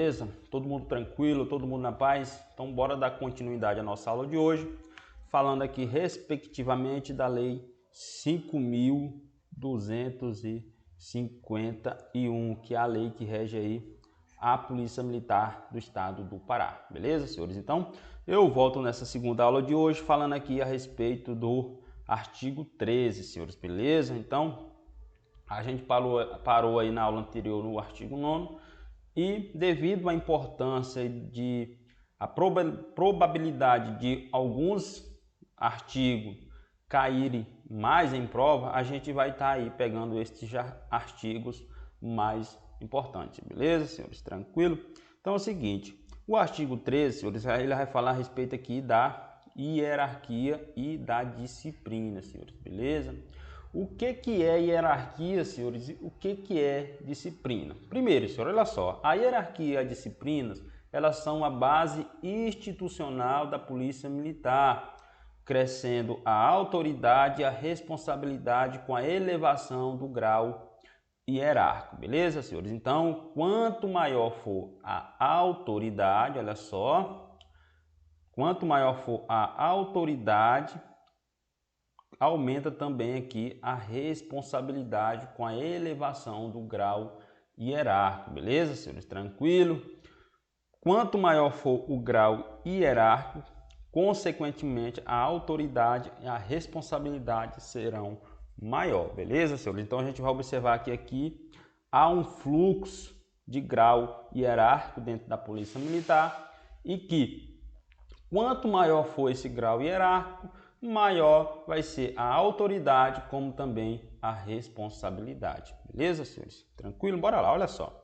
Beleza? Todo mundo tranquilo, todo mundo na paz? Então bora dar continuidade à nossa aula de hoje, falando aqui respectivamente da Lei 5.251, que é a lei que rege aí a Polícia Militar do Estado do Pará. Beleza, senhores? Então eu volto nessa segunda aula de hoje falando aqui a respeito do artigo 13, senhores. Beleza? Então a gente parou aí na aula anterior no artigo 9º, e devido à importância de a probabilidade de alguns artigos caírem mais em prova, a gente vai estar aí pegando estes artigos mais importantes, beleza, senhores? Tranquilo? Então é o seguinte, o artigo 13, senhores, ele vai falar a respeito aqui da hierarquia e da disciplina, senhores, beleza? O que é hierarquia, senhores, e o que é disciplina? Primeiro, senhor, olha só, a hierarquia e a disciplina, elas são a base institucional da Polícia Militar, crescendo a autoridade e a responsabilidade com a elevação do grau hierárquico, beleza, senhores? Então, quanto maior for a autoridade, olha só, quanto maior for a autoridade, aumenta também aqui a responsabilidade com a elevação do grau hierárquico, beleza, senhores? Tranquilo? Quanto maior for o grau hierárquico, consequentemente a autoridade e a responsabilidade serão maior, beleza, senhores? Então a gente vai observar que aqui há um fluxo de grau hierárquico dentro da Polícia Militar e que quanto maior for esse grau hierárquico, maior vai ser a autoridade, como também a responsabilidade. Beleza, senhores? Tranquilo? Bora lá, olha só.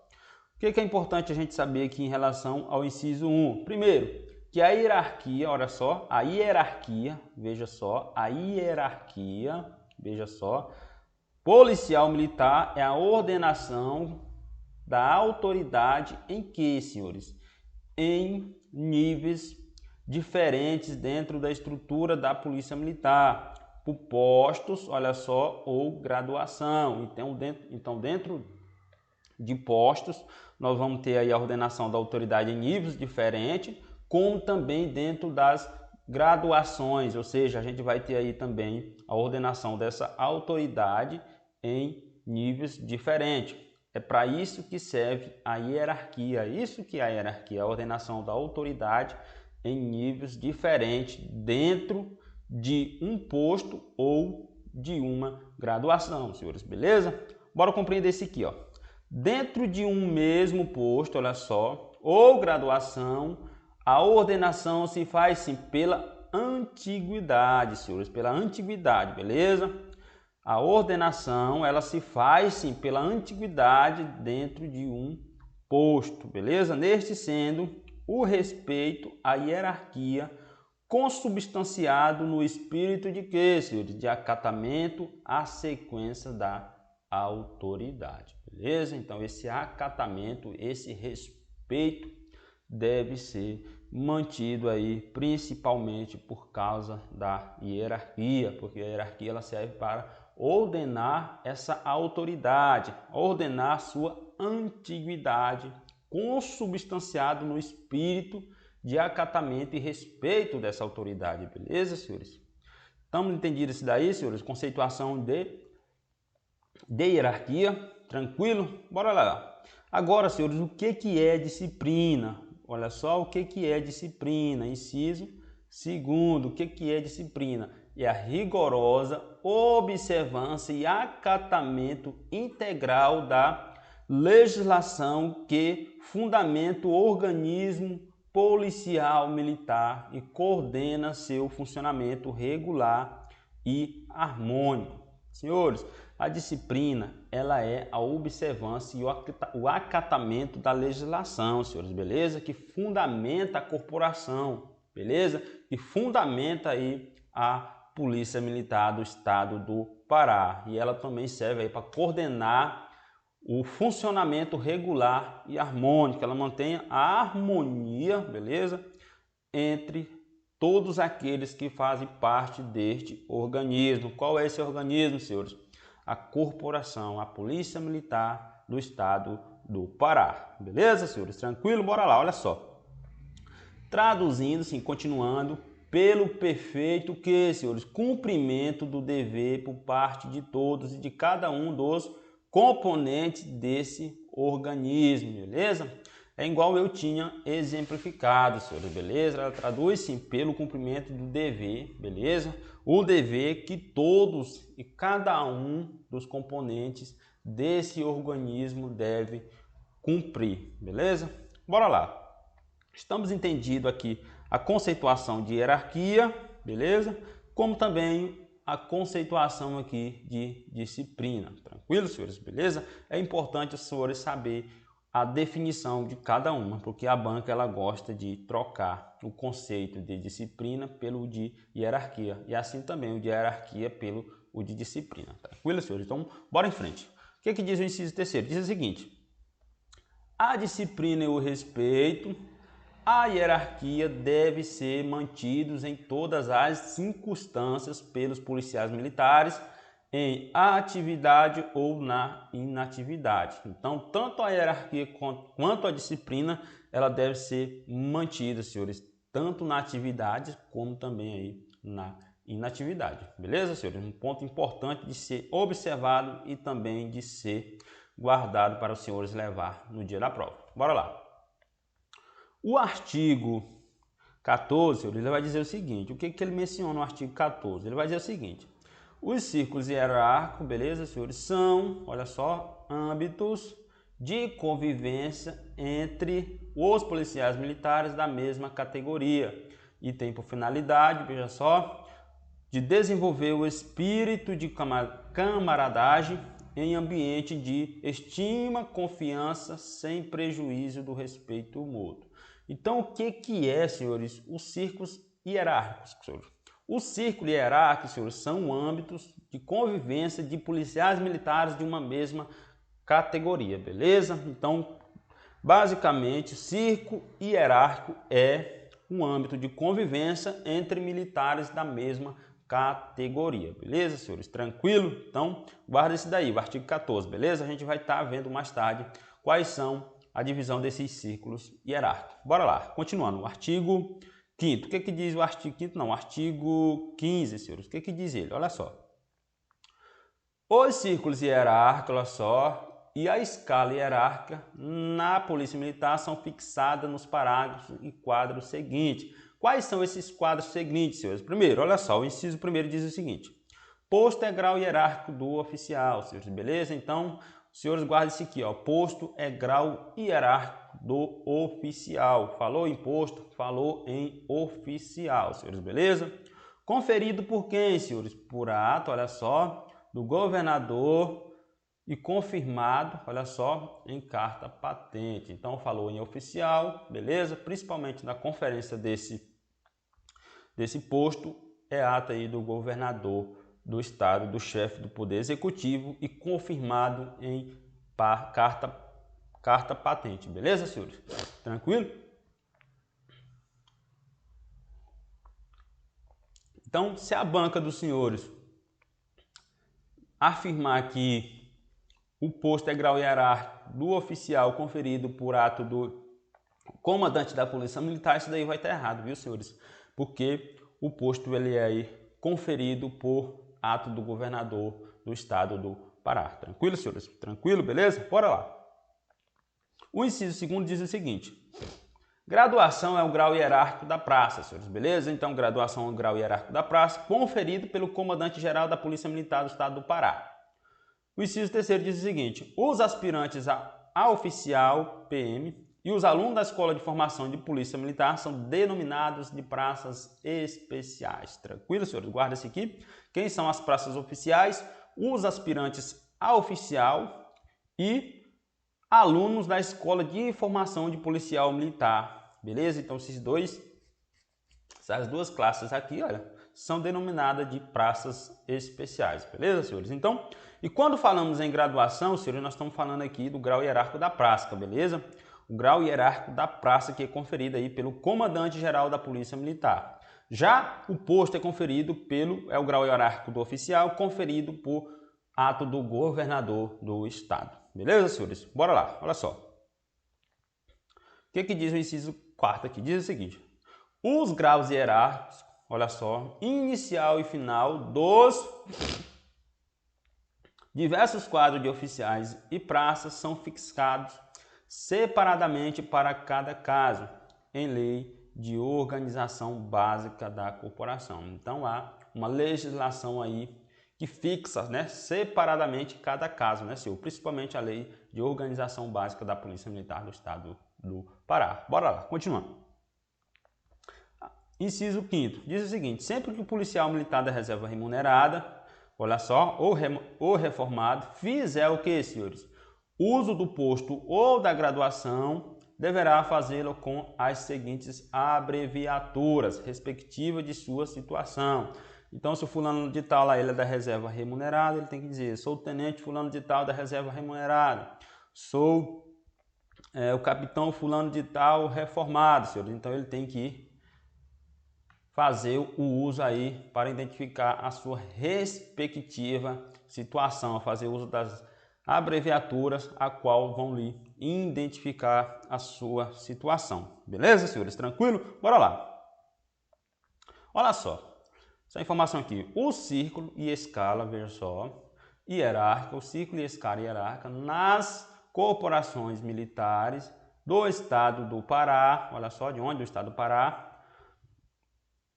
O que é importante a gente saber aqui em relação ao inciso 1? Primeiro, que a hierarquia, olha só, a hierarquia, veja só, a hierarquia, veja só, policial militar é a ordenação da autoridade em que, senhores? Em níveis diferentes dentro da estrutura da Polícia Militar, por postos, olha só, ou graduação. Então, dentro de postos, nós vamos ter aí a ordenação da autoridade em níveis diferentes, como também dentro das graduações, ou seja, a gente vai ter aí também a ordenação dessa autoridade em níveis diferentes. É para isso que serve a hierarquia, isso que é a hierarquia, a ordenação da autoridade em níveis diferentes dentro de um posto ou de uma graduação, senhores, beleza? Bora compreender isso aqui, ó. Dentro de um mesmo posto, olha só, ou graduação, a ordenação se faz sim pela antiguidade, senhores, pela antiguidade, beleza? A ordenação, ela se faz sim pela antiguidade dentro de um posto, beleza? Neste sendo o respeito à hierarquia consubstanciado no espírito de quê, senhores? De acatamento à sequência da autoridade, beleza? Então esse acatamento, esse respeito deve ser mantido aí principalmente por causa da hierarquia, porque a hierarquia ela serve para ordenar essa autoridade, ordenar sua antiguidade, consubstanciado no espírito de acatamento e respeito dessa autoridade, beleza, senhores? Estamos entendidos isso daí, senhores? Conceituação de hierarquia, tranquilo? Bora lá. Agora, senhores, o que é disciplina? Olha só o que é disciplina. Inciso segundo, o que é disciplina? É a rigorosa observância e acatamento integral da legislação que fundamenta o organismo policial militar e coordena seu funcionamento regular e harmônico. Senhores, a disciplina, ela é a observância e o acatamento da legislação, senhores, beleza? Que fundamenta a corporação, beleza? Que fundamenta aí a Polícia Militar do Estado do Pará. E ela também serve aí para coordenar o funcionamento regular e harmônico. Ela mantém a harmonia, beleza? Entre todos aqueles que fazem parte deste organismo. Qual é esse organismo, senhores? A corporação, a Polícia Militar do Estado do Pará. Beleza, senhores? Tranquilo? Bora lá, olha só. Traduzindo, sim, continuando, pelo perfeito que, senhores, cumprimento do dever por parte de todos e de cada um dos componentes desse organismo, beleza? É igual eu tinha exemplificado, senhores, beleza? Ela traduz, sim, pelo cumprimento do dever, beleza? O dever que todos e cada um dos componentes desse organismo deve cumprir, beleza? Bora lá. Estamos entendido aqui a conceituação de hierarquia, beleza? Como também a conceituação aqui de disciplina. Tranquilo, senhores? Beleza? É importante os senhores saber a definição de cada uma, porque a banca ela gosta de trocar o conceito de disciplina pelo de hierarquia e assim também o de hierarquia pelo o de disciplina. Tranquilo, senhores? Então, bora em frente. O que diz o inciso terceiro? Diz o seguinte: a disciplina e o respeito, a hierarquia deve ser mantidos em todas as circunstâncias pelos policiais militares em atividade ou na inatividade. Então, tanto a hierarquia quanto a disciplina, ela deve ser mantida, senhores, tanto na atividade como também aí na inatividade. Beleza, senhores? Um ponto importante de ser observado e também de ser guardado para os senhores levar no dia da prova. Bora lá. O artigo 14, ele vai dizer o seguinte, o que ele menciona no artigo 14? Ele vai dizer o seguinte: os círculos hierárquicos, beleza, senhores, são, olha só, âmbitos de convivência entre os policiais militares da mesma categoria e tem por finalidade, veja só, de desenvolver o espírito de camaradagem em ambiente de estima, confiança, sem prejuízo do respeito mútuo. Então, o que é, senhores, os círculos hierárquicos, senhores? Os círculos hierárquicos, senhores, são âmbitos de convivência de policiais militares de uma mesma categoria, beleza? Então, basicamente, círculo hierárquico é um âmbito de convivência entre militares da mesma categoria, beleza, senhores? Tranquilo? Então, guarda esse daí, o artigo 14, beleza? A gente vai estar vendo mais tarde quais são a divisão desses círculos hierárquicos. Bora lá, continuando, o artigo 5º. O que diz o artigo 5º? Não, o artigo 15, senhores. O que diz ele? Olha só. Os círculos hierárquicos, olha só, e a escala hierárquica na Polícia Militar são fixadas nos parágrafos e quadros seguintes. Quais são esses quadros seguintes, senhores? Primeiro, olha só, o inciso primeiro diz o seguinte: posto é grau hierárquico do oficial, senhores, beleza? Então, senhores, guardem isso aqui, ó. Posto é grau hierárquico do oficial. Falou em posto, falou em oficial, senhores, beleza? Conferido por quem, senhores? Por ato, olha só, do governador e confirmado, olha só, em carta patente. Então, falou em oficial, beleza? Principalmente na conferência desse posto, é ato aí do governador do estado, do chefe do poder executivo e confirmado em carta patente, beleza, senhores? Tranquilo? Então, se a banca dos senhores afirmar que o posto é grau hierárquico do oficial conferido por ato do comandante da Polícia Militar, isso daí vai estar errado, viu, senhores? Porque o posto ele é aí conferido por ato do governador do estado do Pará. Tranquilo, senhores? Tranquilo, beleza? Bora lá. O inciso segundo diz o seguinte: graduação é o grau hierárquico da praça, senhores, beleza? Então, graduação é o grau hierárquico da praça, conferido pelo comandante-geral da Polícia Militar do estado do Pará. O inciso terceiro diz o seguinte: os aspirantes a oficial PM e os alunos da Escola de Formação de Polícia Militar são denominados de praças especiais. Tranquilo, senhores? Guarda-se aqui. Quem são as praças oficiais? Os aspirantes a oficial e alunos da Escola de Formação de Policial Militar. Beleza? Então, essas duas classes aqui, olha, são denominadas de praças especiais. Beleza, senhores? Então, e quando falamos em graduação, senhores, nós estamos falando aqui do grau hierárquico da praça, beleza? O grau hierárquico da praça que é conferido aí pelo comandante-geral da Polícia Militar. Já o posto é conferido é o grau hierárquico do oficial, conferido por ato do governador do estado. Beleza, senhores? Bora lá, olha só. O que diz o inciso 4º aqui? Diz o seguinte: os graus hierárquicos, olha só, inicial e final dos diversos quadros de oficiais e praças são fixados separadamente para cada caso, em lei de organização básica da corporação. Então há uma legislação aí que fixa, né, separadamente cada caso, né, senhor? Principalmente a lei de organização básica da Polícia Militar do Estado do Pará. Bora lá, continuando. Inciso 5º, diz o seguinte: sempre que o policial militar da reserva remunerada, olha só, ou reformado, fizer o que, senhores? Uso do posto ou da graduação, deverá fazê-lo com as seguintes abreviaturas, respectivas de sua situação. Então, se o fulano de tal lá, ele é da reserva remunerada, ele tem que dizer: sou o tenente fulano de tal da reserva remunerada, sou o capitão fulano de tal reformado, senhores. Então, ele tem que fazer o uso aí para identificar a sua respectiva situação, fazer uso das abreviaturas a qual vão lhe identificar a sua situação. Beleza, senhores? Tranquilo? Bora lá. Olha só, essa informação aqui: o círculo e escala, veja só, hierárquica, o círculo e escala hierárquica nas corporações militares do Estado do Pará, olha só, de onde? Do Estado do Pará.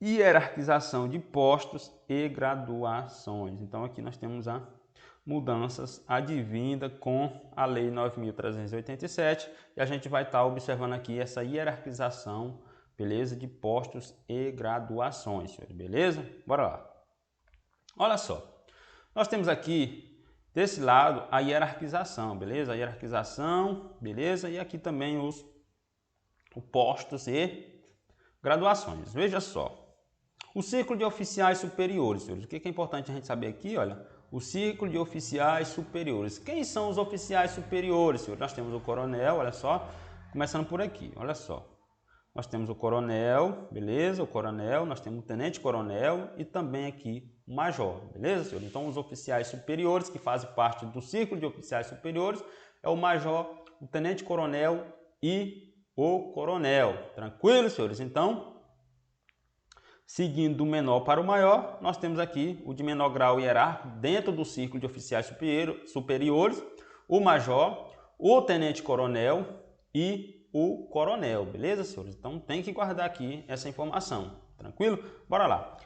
Hierarquização de postos e graduações. Então aqui nós temos a mudanças advinda com a Lei 9.387 e a gente vai estar observando aqui essa hierarquização, beleza, de postos e graduações, senhores, beleza? Bora lá. Olha só, nós temos aqui desse lado a hierarquização, beleza? A hierarquização, beleza? E aqui também os postos e graduações. Veja só. O círculo de oficiais superiores, senhores. O que é importante a gente saber aqui? Olha, o círculo de oficiais superiores. Quem são os oficiais superiores, senhores? Nós temos o coronel, olha só, começando por aqui, olha só. Nós temos o coronel, beleza? O coronel, nós temos o tenente-coronel e também aqui o major, beleza, senhores? Então, os oficiais superiores que fazem parte do círculo de oficiais superiores é o major, o tenente-coronel e o coronel. Tranquilo, senhores? Então, seguindo do menor para o maior, nós temos aqui o de menor grau hierárquico dentro do círculo de oficiais superiores, o major, o tenente-coronel e o coronel, beleza, senhores? Então tem que guardar aqui essa informação, tranquilo? Bora lá.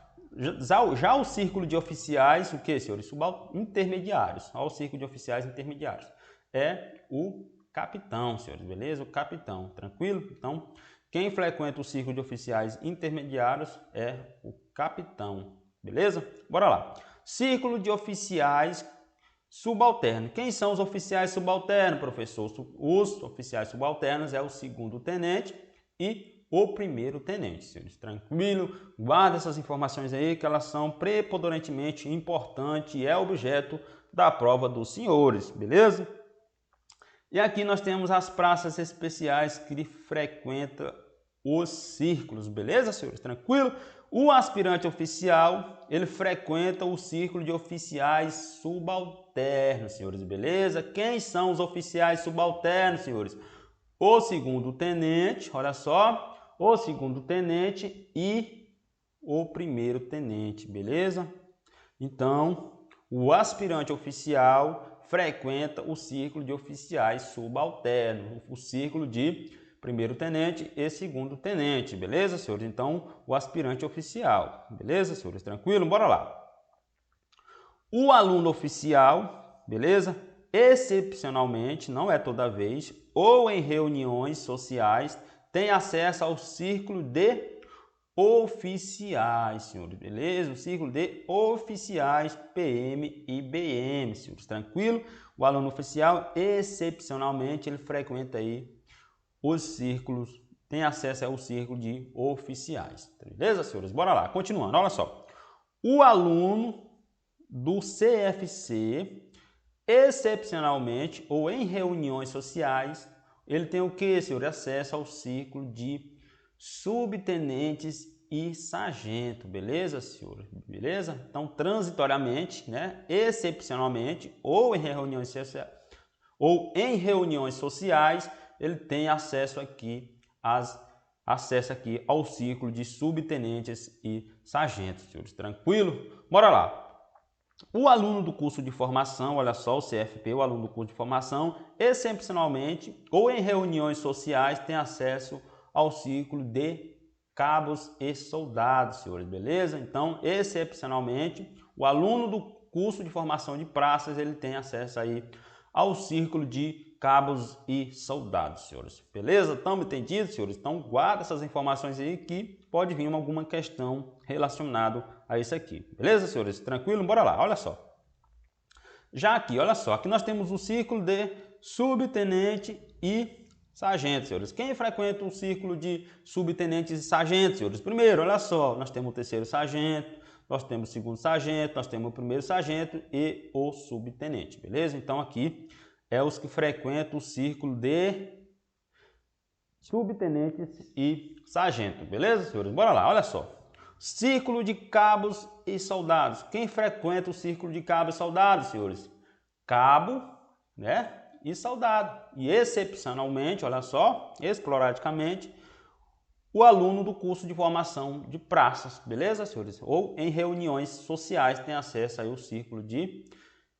Já o círculo de oficiais, o que, senhores? Intermediários. Olha o círculo de oficiais intermediários. É o capitão, senhores, beleza? O capitão, tranquilo? Então, quem frequenta o círculo de oficiais intermediários é o capitão, beleza? Bora lá. Círculo de oficiais subalternos. Quem são os oficiais subalternos, professor? Os oficiais subalternos é o segundo tenente e o primeiro tenente, senhores. Tranquilo? Guarda essas informações aí que elas são preponderantemente importantes e é objeto da prova dos senhores, beleza? E aqui nós temos as praças especiais que ele frequenta os círculos, beleza, senhores? Tranquilo? O aspirante oficial, ele frequenta o círculo de oficiais subalternos, senhores, beleza? Quem são os oficiais subalternos, senhores? O segundo tenente, olha só, o segundo tenente e o primeiro tenente, beleza? Então, o aspirante oficial frequenta o círculo de oficiais subalternos, o círculo de primeiro tenente e segundo tenente, beleza, senhores? Então, o aspirante oficial, beleza, senhores? Tranquilo? Bora lá. O aluno oficial, beleza? Excepcionalmente, não é toda vez, ou em reuniões sociais, tem acesso ao círculo de oficiais, senhores, beleza? O círculo de oficiais PM e BM, senhores, tranquilo? O aluno oficial, excepcionalmente, ele frequenta aí os círculos, tem acesso ao círculo de oficiais, beleza, senhores? Bora lá, continuando, olha só. O aluno do CFC, excepcionalmente ou em reuniões sociais, ele tem o que, senhor? Acesso ao círculo de subtenentes e sargento, beleza, senhor? Beleza? Então, transitoriamente, né, excepcionalmente ou em reuniões sociais, ou em reuniões sociais, ele tem acesso aqui ao círculo de subtenentes e sargentos, senhores. Tranquilo? Bora lá. O aluno do curso de formação, olha só, o CFP, o aluno do curso de formação, excepcionalmente ou em reuniões sociais, tem acesso ao círculo de cabos e soldados, senhores, beleza? Então, excepcionalmente, o aluno do curso de formação de praças, ele tem acesso aí ao círculo de cabos e soldados, senhores. Beleza? Estamos entendidos, senhores? Então, guarda essas informações aí que pode vir alguma questão relacionada a isso aqui. Beleza, senhores? Tranquilo? Bora lá, olha só. Já aqui, olha só, aqui nós temos o círculo de subtenente e sargento, senhores. Quem frequenta o círculo de subtenentes e sargentos, senhores? Primeiro, olha só, nós temos o terceiro sargento, nós temos o segundo sargento, nós temos o primeiro sargento e o subtenente, beleza? Então, aqui é os que frequentam o círculo de subtenentes e sargento, beleza, senhores? Bora lá, olha só. Círculo de cabos e soldados. Quem frequenta o círculo de cabos e soldados, senhores? Cabo, né? E soldado. E excepcionalmente, olha só, esporadicamente, o aluno do curso de formação de praças, beleza, senhores? Ou em reuniões sociais tem acesso aí ao círculo de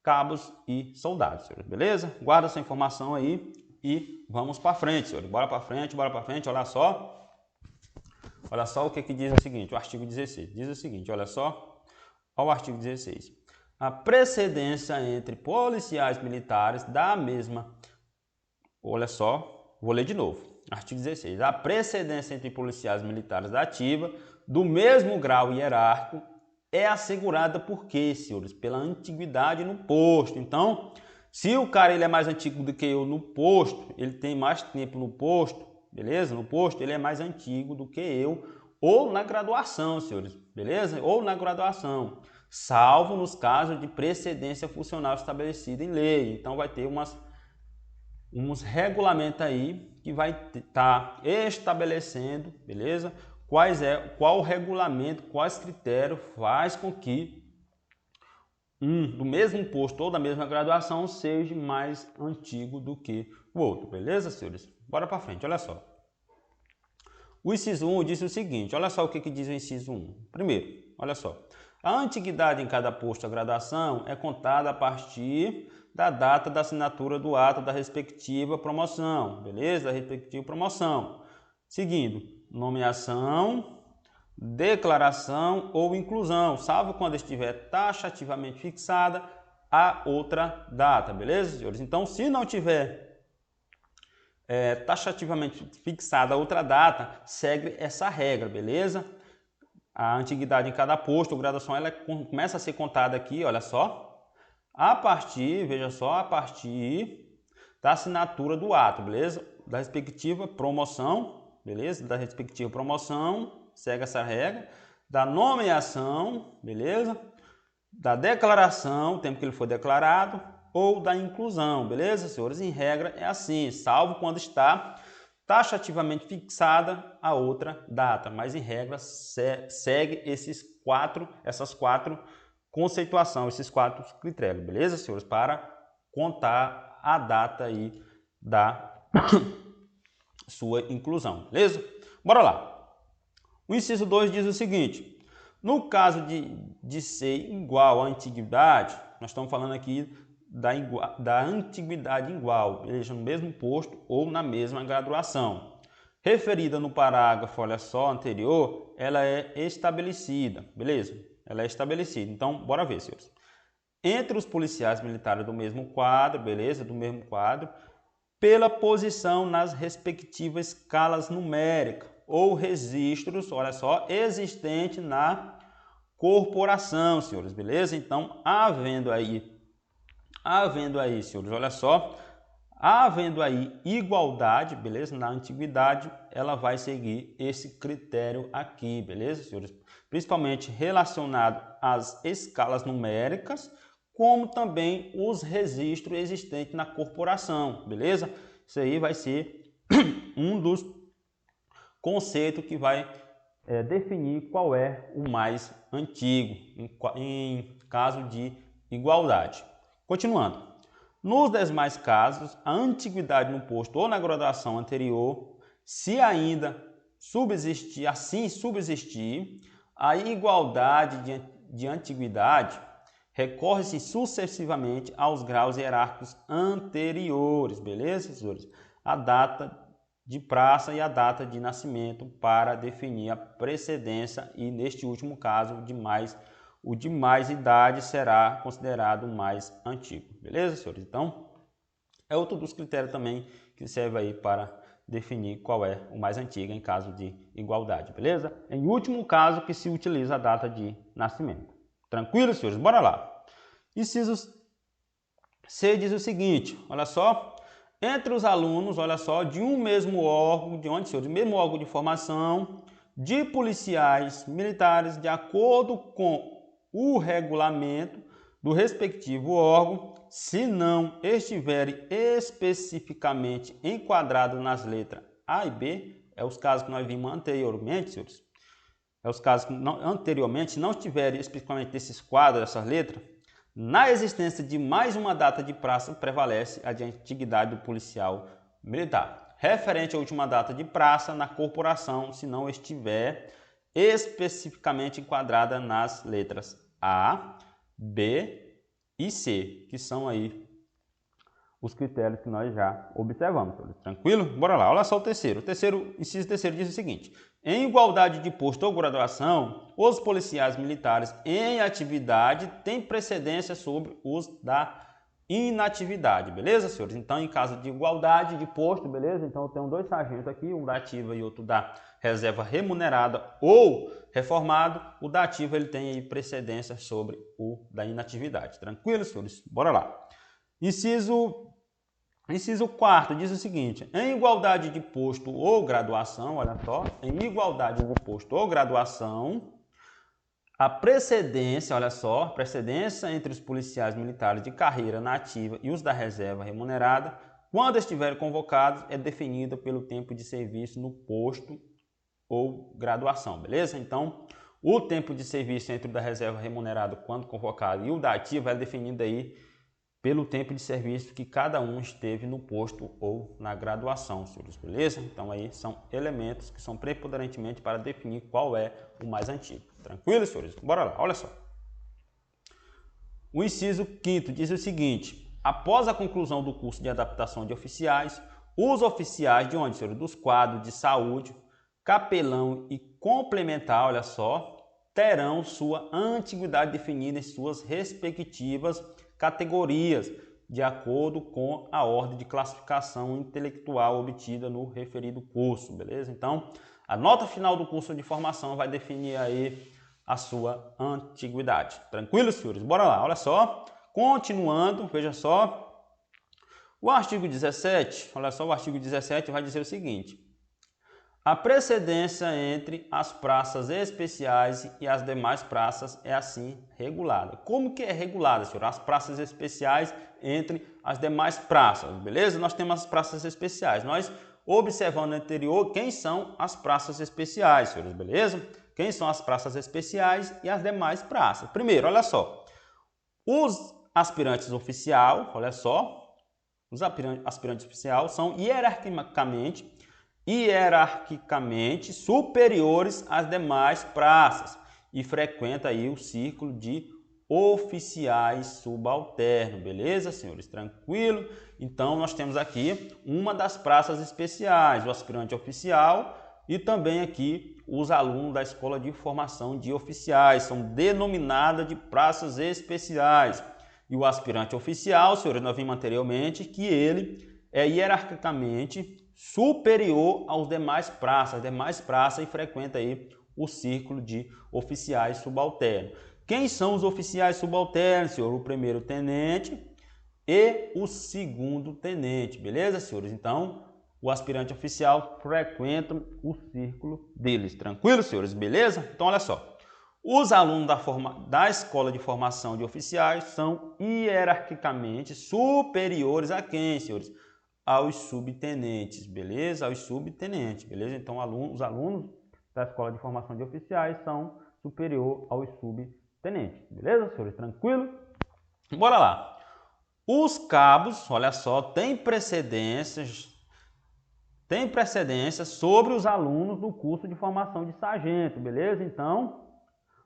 cabos e soldados, senhores, beleza? Guarda essa informação aí e vamos para frente, senhores. Bora para frente, olha só. Olha só o que diz o seguinte, o artigo 16. Diz o seguinte, olha só, olha o artigo 16. A precedência entre policiais militares da mesma... Olha só, vou ler de novo. Artigo 16. A precedência entre policiais militares da ativa do mesmo grau hierárquico é assegurada por quê, senhores? Pela antiguidade no posto. Então, se o cara ele é mais antigo do que eu no posto, ele tem mais tempo no posto, beleza? No posto ele é mais antigo do que eu, ou na graduação, senhores, beleza? Ou na graduação, salvo nos casos de precedência funcional estabelecida em lei. Então vai ter uns regulamentos aí que vai estar estabelecendo, beleza? Qual regulamento, quais critérios faz com que do mesmo posto ou da mesma graduação seja mais antigo do que o outro, beleza, senhores? Bora para frente, olha só. O inciso 1 diz o seguinte, olha só o que diz o inciso 1. Primeiro, olha só. A antiguidade em cada posto da graduação é contada a partir da data da assinatura do ato da respectiva promoção, beleza? Da respectiva promoção. Seguindo, nomeação, declaração ou inclusão, salvo quando estiver taxativamente fixada a outra data, beleza, senhores? Então, se não tiver taxativamente fixada a outra data, segue essa regra, beleza? A antiguidade em cada posto ou graduação, ela começa a ser contada aqui, olha só, a partir, veja só, a partir da assinatura do ato, beleza? Da respectiva promoção, beleza? Da respectiva promoção, segue essa regra, da nomeação, beleza? Da declaração, o tempo que ele foi declarado, ou da inclusão, beleza, senhores? Em regra é assim, salvo quando está taxativamente fixada a outra data, mas em regra segue essas quatro conceituações, esses quatro critérios, beleza, senhores? Para contar a data aí da sua inclusão, beleza? Bora lá. O inciso 2 diz o seguinte, no caso de ser igual à antiguidade, nós estamos falando aqui da antiguidade igual, seja no mesmo posto ou na mesma graduação. Referida no parágrafo, olha só, anterior, ela é estabelecida, beleza? Ela é estabelecida. Então, bora ver, senhores. Entre os policiais militares do mesmo quadro, beleza? Do mesmo quadro, pela posição nas respectivas escalas numéricas ou registros, olha só, existente na corporação, senhores, beleza? Então, havendo aí, senhores, olha só, havendo aí igualdade, beleza? Na antiguidade, ela vai seguir esse critério aqui, beleza, senhores? Principalmente relacionado às escalas numéricas, como também os registros existentes na corporação, beleza? Isso aí vai ser um dos conceitos que vai definir qual é o mais antigo em caso de igualdade. Continuando. Nos demais casos, a antiguidade no posto ou na graduação anterior, se ainda subsistir, a igualdade de antiguidade, recorre-se sucessivamente aos graus hierárquicos anteriores, beleza, senhores? A data de praça e a data de nascimento para definir a precedência e, neste último caso, o de mais idade será considerado mais antigo, beleza, senhores? Então, é outro dos critérios também que serve aí para definir qual é o mais antigo em caso de igualdade, beleza? Em último caso que se utiliza a data de nascimento. Tranquilo, senhores? Bora lá. Inciso C diz o seguinte, olha só, entre os alunos, olha só, de um mesmo órgão, de mesmo órgão de formação, de policiais militares, de acordo com o regulamento do respectivo órgão, se não estiverem especificamente enquadrados nas letras A e B, é os casos que nós vimos anteriormente, senhores, é os casos que anteriormente não estiverem especificamente esses quadros, essas letras, na existência de mais uma data de praça, prevalece a de antiguidade do policial militar. Referente à última data de praça na corporação, se não estiver especificamente enquadrada nas letras A, B e C, que são aí os critérios que nós já observamos. Tranquilo? Bora lá, olha só o terceiro. Inciso terceiro diz o seguinte: em igualdade de posto ou graduação, os policiais militares em atividade têm precedência sobre os da inatividade, beleza, senhores? Então, em caso de igualdade de posto, beleza? Então, eu tenho dois sargentos aqui, um da ativa e outro da reserva remunerada ou reformado. O da ativa ele tem aí precedência sobre o da inatividade. Tranquilo, senhores? Bora lá. Inciso 4 diz o seguinte: em igualdade de posto ou graduação, olha só, em igualdade de posto ou graduação, a precedência, olha só, precedência entre os policiais militares de carreira na ativa e os da reserva remunerada, quando estiverem convocados, é definida pelo tempo de serviço no posto ou graduação, beleza? Então, o tempo de serviço entre o da reserva remunerada quando convocado e o da ativa é definido aí pelo tempo de serviço que cada um esteve no posto ou na graduação, senhores, beleza? Então aí são elementos que são preponderantemente para definir qual é o mais antigo. Tranquilo, senhores? Bora lá, olha só. O inciso 5º diz o seguinte: após a conclusão do curso de adaptação de oficiais, os oficiais de onde, senhores? Dos quadros de saúde, capelão e complementar, olha só, terão sua antiguidade definida em suas respectivas categorias, de acordo com a ordem de classificação intelectual obtida no referido curso, beleza? Então, a nota final do curso de formação vai definir aí a sua antiguidade. Tranquilo, senhores? Bora lá, olha só. Continuando, veja só. O artigo 17, olha só, o artigo 17 vai dizer o seguinte: a precedência entre as praças especiais e as demais praças é assim regulada. Como que é regulada, senhor? As praças especiais entre as demais praças, beleza? Nós temos as praças especiais. Nós observando no anterior quem são as praças especiais, senhores, beleza? Quem são as praças especiais e as demais praças. Primeiro, olha só. Os aspirantes oficial, olha só. Os aspirantes oficial são hierarquicamente superiores às demais praças e frequenta aí o círculo de oficiais subalternos, beleza, senhores? Tranquilo? Então, nós temos aqui uma das praças especiais, o aspirante oficial e também aqui os alunos da Escola de Formação de Oficiais, são denominadas de praças especiais. E o aspirante oficial, senhores, nós vimos anteriormente que ele é hierarquicamente superior aos demais praças, e frequenta aí o círculo de oficiais subalternos. Quem são os oficiais subalternos, senhor? O primeiro tenente e o segundo tenente, beleza, senhores? Então, o aspirante oficial frequenta o círculo deles, tranquilo, senhores? Beleza? Então, olha só. Os alunos da Escola de Formação de Oficiais são hierarquicamente superiores a quem, senhores? Aos subtenentes, beleza? Aos subtenentes, beleza? Então, os alunos da Escola de Formação de Oficiais são superiores aos subtenentes, beleza, senhores? Tranquilo? Bora lá. Os cabos, olha só, têm precedência sobre os alunos do curso de formação de sargento, beleza? Então,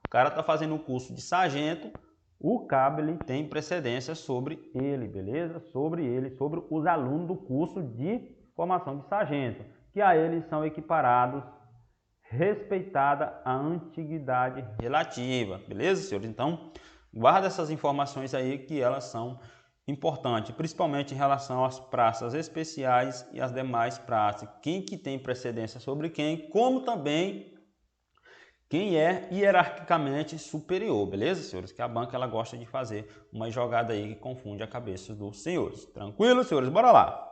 o cara está fazendo o curso de sargento, o cabo ele tem precedência sobre ele, beleza? Sobre os alunos do curso de formação de sargento, que a eles são equiparados, respeitada a antiguidade relativa, beleza, senhores? Então, guarda essas informações aí que elas são importantes, principalmente em relação às praças especiais e as demais praças. Quem que tem precedência sobre quem, como também quem é hierarquicamente superior, beleza, senhores? Que a banca ela gosta de fazer uma jogada aí que confunde a cabeça dos senhores. Tranquilo, senhores? Bora lá.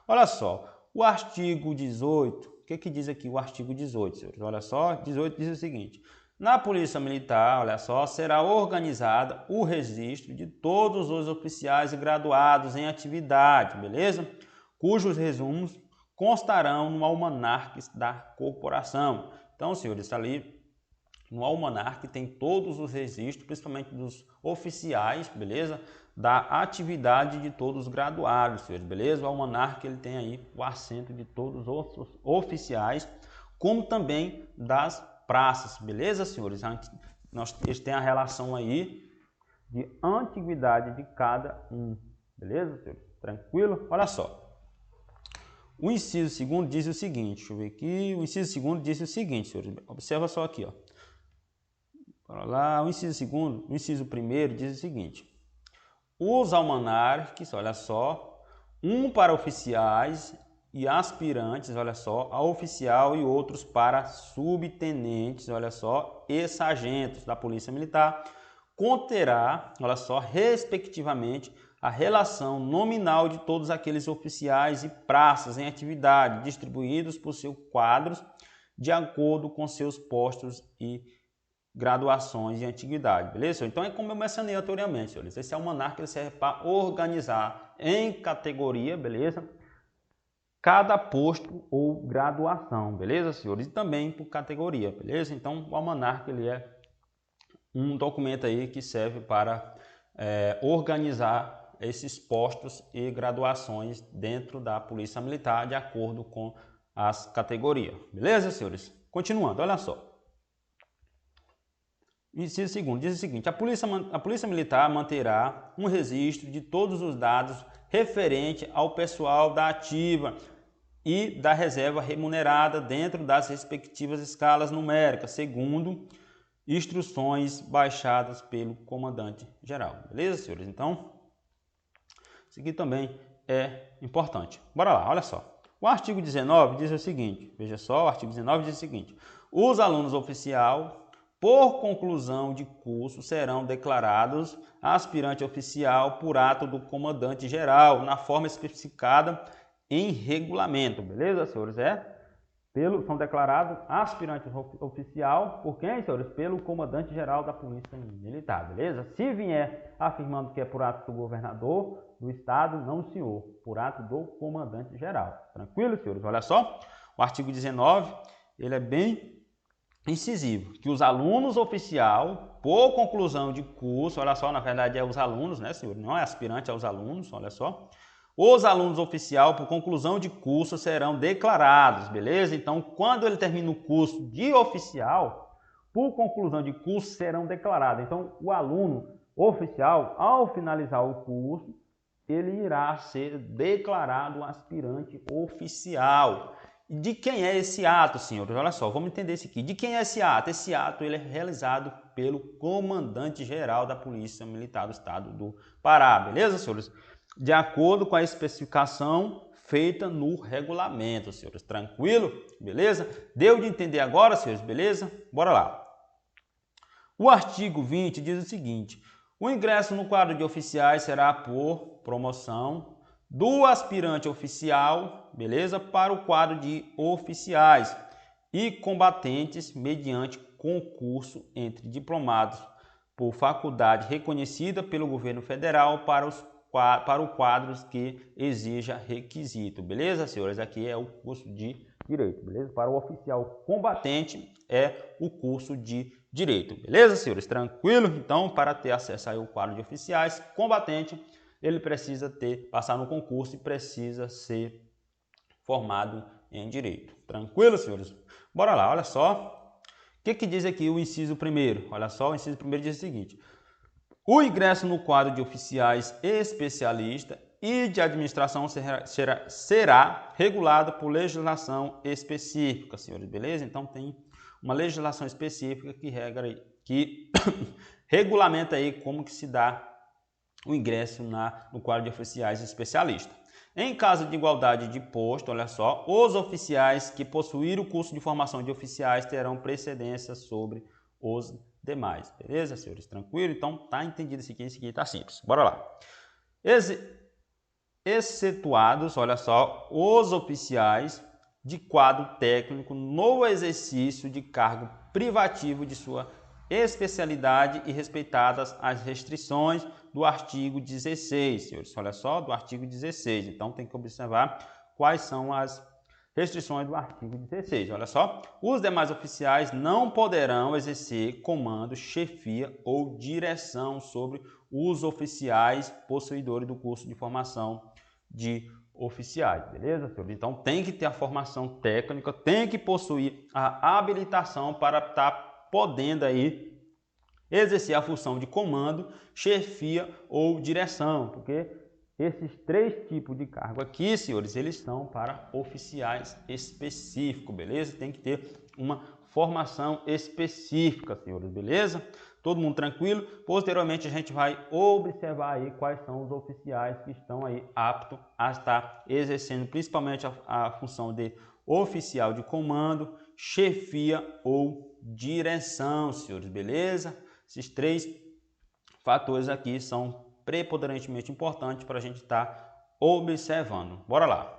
Olha só, o artigo 18, o que diz aqui o artigo 18, senhores? Olha só, 18 diz o seguinte: na Polícia Militar, olha só, será organizada o registro de todos os oficiais graduados em atividade, beleza? Cujos resumos constarão no almanaque da corporação. Então, senhores, ali no almanaque tem todos os registros, principalmente dos oficiais, beleza? Da atividade de todos os graduados, senhores, beleza? O almanaque ele tem aí o assento de todos os oficiais, como também das praças, beleza, senhores? Eles têm a relação aí de antiguidade de cada um, beleza, senhores? Tranquilo? Olha só. O inciso segundo diz o seguinte, deixa eu ver aqui, o inciso segundo diz o seguinte, senhores, observa só aqui, ó. Olha lá, o inciso primeiro diz o seguinte: os almanaques, olha só, um para oficiais e aspirantes, olha só, a oficial e outros para subtenentes, olha só, e sargentos da Polícia Militar, conterá, olha só, respectivamente, a relação nominal de todos aqueles oficiais e praças em atividade, distribuídos por seus quadros, de acordo com seus postos e graduações de antiguidade, beleza? Então é como eu mencionei anteriormente, senhores. Esse almanaque ele serve para organizar em categoria, beleza? Cada posto ou graduação, beleza, senhores? E também por categoria, beleza? Então o almanaque ele é um documento aí que serve para organizar esses postos e graduações dentro da Polícia Militar de acordo com as categorias, beleza, senhores? Continuando, olha só. Inciso segundo diz o seguinte: a Polícia Militar manterá um registro de todos os dados referente ao pessoal da ativa e da reserva remunerada dentro das respectivas escalas numéricas, segundo instruções baixadas pelo comandante-geral. Beleza, senhores? Então, isso aqui também é importante. Bora lá, olha só. O artigo 19 diz o seguinte, veja só, o artigo 19 diz o seguinte: os alunos oficial, por conclusão de curso, serão declarados aspirante oficial por ato do comandante-geral, na forma especificada em regulamento. Beleza, senhores? São declarados aspirantes oficial por quem, senhores? Pelo comandante-geral da Polícia Militar, beleza? Se vier afirmando que é por ato do governador do estado, não, senhor, por ato do comandante-geral. Tranquilo, senhores? Olha só, o artigo 19, ele é bem incisivo, que os alunos oficial, por conclusão de curso, olha só, na verdade é os alunos, né, senhor? Não é aspirante, é os alunos, olha só. Os alunos oficial, por conclusão de curso, serão declarados, beleza? Então, quando ele termina o curso de oficial, por conclusão de curso, serão declarados. Então, o aluno oficial, ao finalizar o curso, ele irá ser declarado aspirante oficial. De quem é esse ato, senhores? Olha só, vamos entender isso aqui. De quem é esse ato? Esse ato ele é realizado pelo comandante-geral da Polícia Militar do Estado do Pará, beleza, senhores? De acordo com a especificação feita no regulamento, senhores. Tranquilo? Beleza? Deu de entender agora, senhores? Beleza? Bora lá. O artigo 20 diz o seguinte: o ingresso no quadro de oficiais será por promoção do aspirante oficial, beleza, para o quadro de oficiais e combatentes mediante concurso entre diplomados por faculdade reconhecida pelo governo federal para o quadro que exija requisito, beleza, senhores? Aqui é o curso de direito, beleza? Para o oficial combatente é o curso de direito, beleza, senhores? Tranquilo? Então, para ter acesso ao quadro de oficiais combatente, ele precisa passar no concurso e precisa ser formado em Direito. Tranquilo, senhores? Bora lá, olha só. O que diz aqui o inciso 1º? Olha só, o inciso 1º diz o seguinte: o ingresso no quadro de oficiais especialistas e de administração será regulado por legislação específica, senhores, beleza? Então tem uma legislação específica que regulamenta aí como que se dá o ingresso no quadro de oficiais especialistas. Em caso de igualdade de posto, olha só, os oficiais que possuírem o curso de formação de oficiais terão precedência sobre os demais. Beleza, senhores? Tranquilo? Então, tá entendido isso aqui tá simples. Bora lá. Excetuados, olha só, os oficiais de quadro técnico no exercício de cargo privativo de sua especialidade e respeitadas as restrições do artigo 16, senhores. Olha só, do artigo 16. Então, tem que observar quais são as restrições do artigo 16. Olha só, os demais oficiais não poderão exercer comando, chefia ou direção sobre os oficiais possuidores do curso de formação de oficiais, beleza, senhor? Então, tem que ter a formação técnica, tem que possuir a habilitação para estar podendo aí exercer a função de comando, chefia ou direção, porque esses 3 tipos de cargo aqui, senhores, eles são para oficiais específicos, beleza? Tem que ter uma formação específica, senhores, beleza? Todo mundo tranquilo? Posteriormente a gente vai observar aí quais são os oficiais que estão aí aptos a estar exercendo principalmente a função de oficial de comando, chefia ou direção, senhores, beleza? Esses 3 fatores aqui são preponderantemente importantes para a gente estar observando. Bora lá!